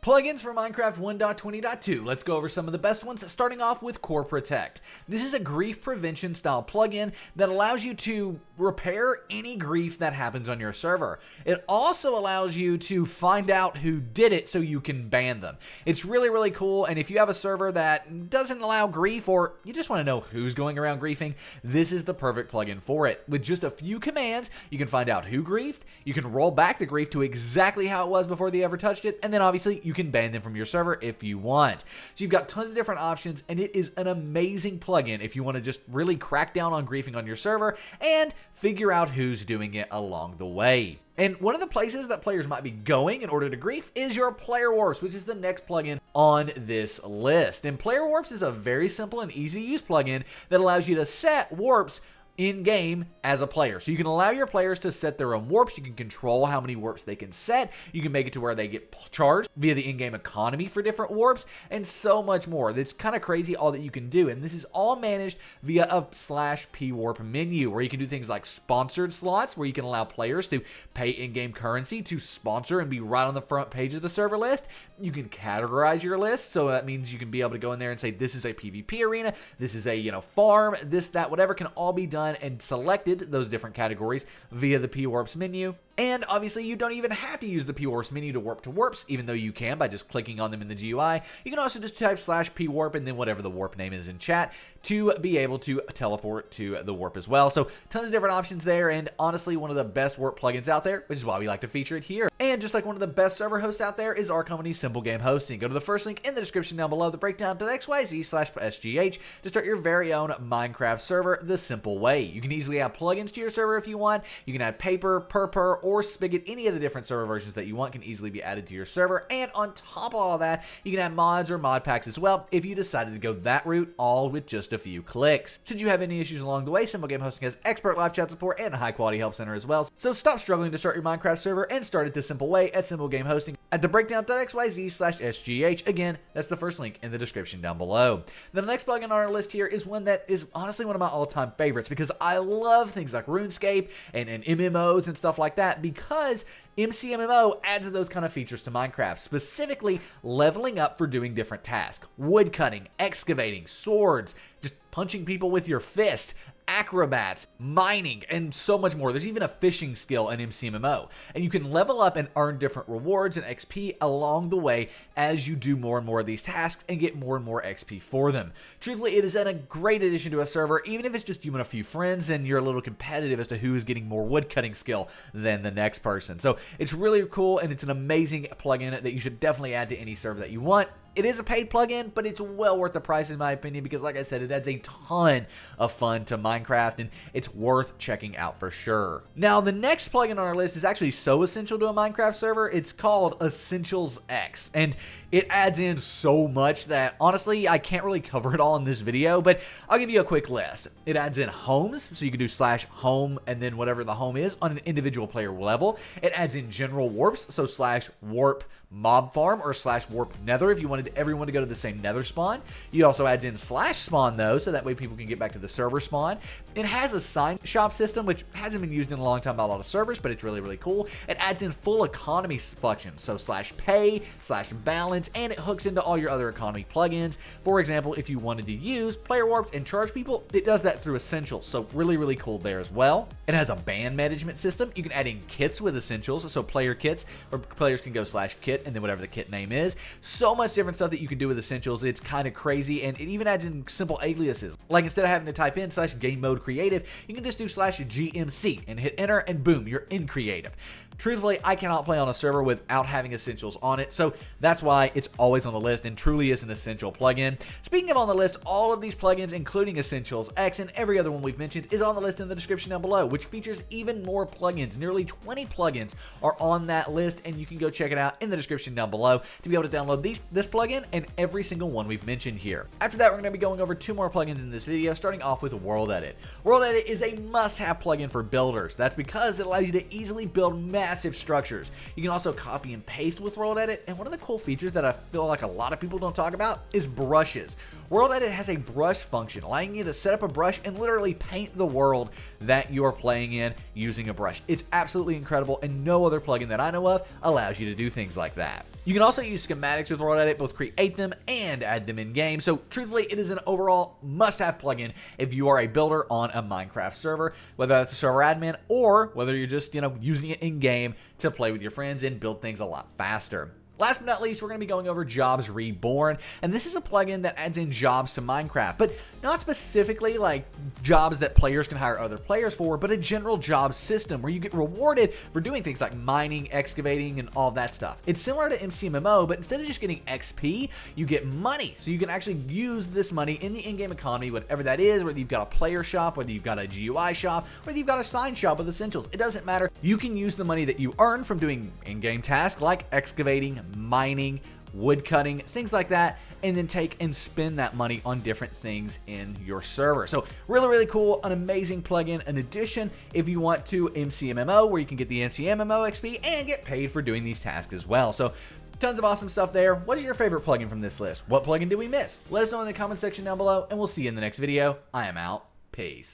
Plugins for Minecraft 1.20.2. Let's go over some of the best ones, starting off with Core Protect. This is a grief prevention style plugin that allows you to repair any grief that happens on your server. It also allows you to find out who did it so you can ban them. It's really, really cool, and if you have a server that doesn't allow grief or you just want to know who's going around griefing, this is the perfect plugin for it. With just a few commands, you can find out who griefed, you can roll back the grief to exactly how it was before they ever touched it, and then obviously you can ban them from your server if you want. So you've got tons of different options, and it is an amazing plugin if you want to just really crack down on griefing on your server and figure out who's doing it along the way. And one of the places that players might be going in order to grief is your player warps, which is the next plugin on this list. And player warps is a very simple and easy to use plugin that allows you to set warps in-game as a player. So you can allow your players to set their own warps. You can control how many warps they can set. You can make it to where they get charged via the in-game economy for different warps and so much more. It's kind of crazy all that you can do. And this is all managed via a /p warp menu where you can do things like sponsored slots where you can allow players to pay in-game currency to sponsor and be right on the front page of the server list. You can categorize your list. So that means you can be able to go in there and say, this is a PvP arena. This is a, farm, this, that, whatever can all be done and selected those different categories via the P-Warps menu. And obviously, you don't even have to use the P-Warps menu to warp to warps, even though you can by just clicking on them in the GUI. You can also just type /P-Warp and then whatever the warp name is in chat to be able to teleport to the warp as well. So tons of different options there, and honestly, one of the best warp plugins out there, which is why we like to feature it here. And just like one of the best server hosts out there is our company, SimpleGameHosting. Go to the first link in the description down below, the breakdown.xyz/SGH, to start your very own Minecraft server the simple way. You can easily add plugins to your server if you want. You can add Paper, Purpur, or Spigot. Any of the different server versions that you want can easily be added to your server. And on top of all that, you can add mods or mod packs as well if you decided to go that route, all with just a few clicks. Should you have any issues along the way, SimpleGameHosting has expert live chat support and a high quality help center as well. So stop struggling to start your Minecraft server and start it the simple way at SimpleGameHosting at the breakdown.xyz/SGH. Again, that's the first link in the description down below. The next plugin on our list here is one that is honestly one of my all-time favorites because I love things like RuneScape and MMOs and stuff like that because MCMMO adds those kind of features to Minecraft, specifically leveling up for doing different tasks. Wood cutting, excavating, swords, just punching people with your fist, acrobats, mining, and so much more. There's even a fishing skill in MCMMO. And you can level up and earn different rewards and XP along the way as you do more and more of these tasks and get more and more XP for them. Truthfully, it is a great addition to a server, even if it's just you and a few friends and you're a little competitive as to who is getting more wood cutting skill than the next person. So it's really cool, and it's an amazing plugin that you should definitely add to any server that you want. It is a paid plugin, but it's well worth the price in my opinion because, like I said, it adds a ton of fun to Minecraft, and it's worth checking out for sure. Now, the next plugin on our list is actually so essential to a Minecraft server. It's called Essentials X, and it adds in so much that, honestly, I can't really cover it all in this video, but I'll give you a quick list. It adds in homes, so you can do /home and then whatever the home is on an individual player level. It adds in general warps, so /warp mob farm or /warp nether if you wanted everyone to go to the same nether spawn. You also adds in /spawn though, so that way people can get back to the server spawn. It has a sign shop system, which hasn't been used in a long time by a lot of servers, but it's really, really cool. It adds in full economy functions, so /pay, /balance, and it hooks into all your other economy plugins. For example, if you wanted to use player warps and charge people, it does that through Essentials, so really, really cool there as well. It has a ban management system. You can add in kits with Essentials, so player kits, or players can go /kit and then whatever the kit name is. So much different stuff that you can do with Essentials. It's kind of crazy, and it even adds in simple aliases. Like instead of having to type in /game mode creative, you can just do /GMC and hit enter, and boom, you're in creative. Truthfully, I cannot play on a server without having Essentials on it, so that's why it's always on the list and truly is an essential plugin. Speaking of on the list, all of these plugins, including Essentials X and every other one we've mentioned, is on the list in the description down below, which features even more plugins. Nearly 20 plugins are on that list, and you can go check it out in the description down below to be able to download this plugin and every single one we've mentioned here. After that, we're going to be going over two more plugins in this video, starting off with World Edit. World Edit is a must-have plugin for builders. That's because it allows you to easily build massive structures. You can also copy and paste with World Edit, and one of the cool features that I feel like a lot of people don't talk about is brushes. World Edit has a brush function, allowing you to set up a brush and literally paint the world that you're playing in using a brush. It's absolutely incredible, and no other plugin that I know of allows you to do things like that. You can also use schematics with World Edit, both create them and add them in game. So truthfully, it is an overall must-have plugin if you are a builder on a Minecraft server, whether that's a server admin or whether you're just, using it in game to play with your friends and build things a lot faster. Last but not least, we're going to be going over Jobs Reborn, and this is a plugin that adds in jobs to Minecraft, but not specifically like jobs that players can hire other players for, but a general job system where you get rewarded for doing things like mining, excavating, and all that stuff. It's similar to MCMMO, but instead of just getting XP, you get money, so you can actually use this money in the in-game economy, whatever that is, whether you've got a player shop, whether you've got a GUI shop, whether you've got a sign shop with essentials. It doesn't matter. You can use the money that you earn from doing in-game tasks like excavating, mining, wood cutting, things like that, and then take and spend that money on different things in your server. So really cool, an amazing plugin. In addition, if you want to MCMMO, where you can get the MCMMO XP and get paid for doing these tasks as well. So tons of awesome stuff there. What is your favorite plugin from this list? What plugin did we miss? Let us know in the comment section down below, and we'll see you in the next video. I am out. Peace.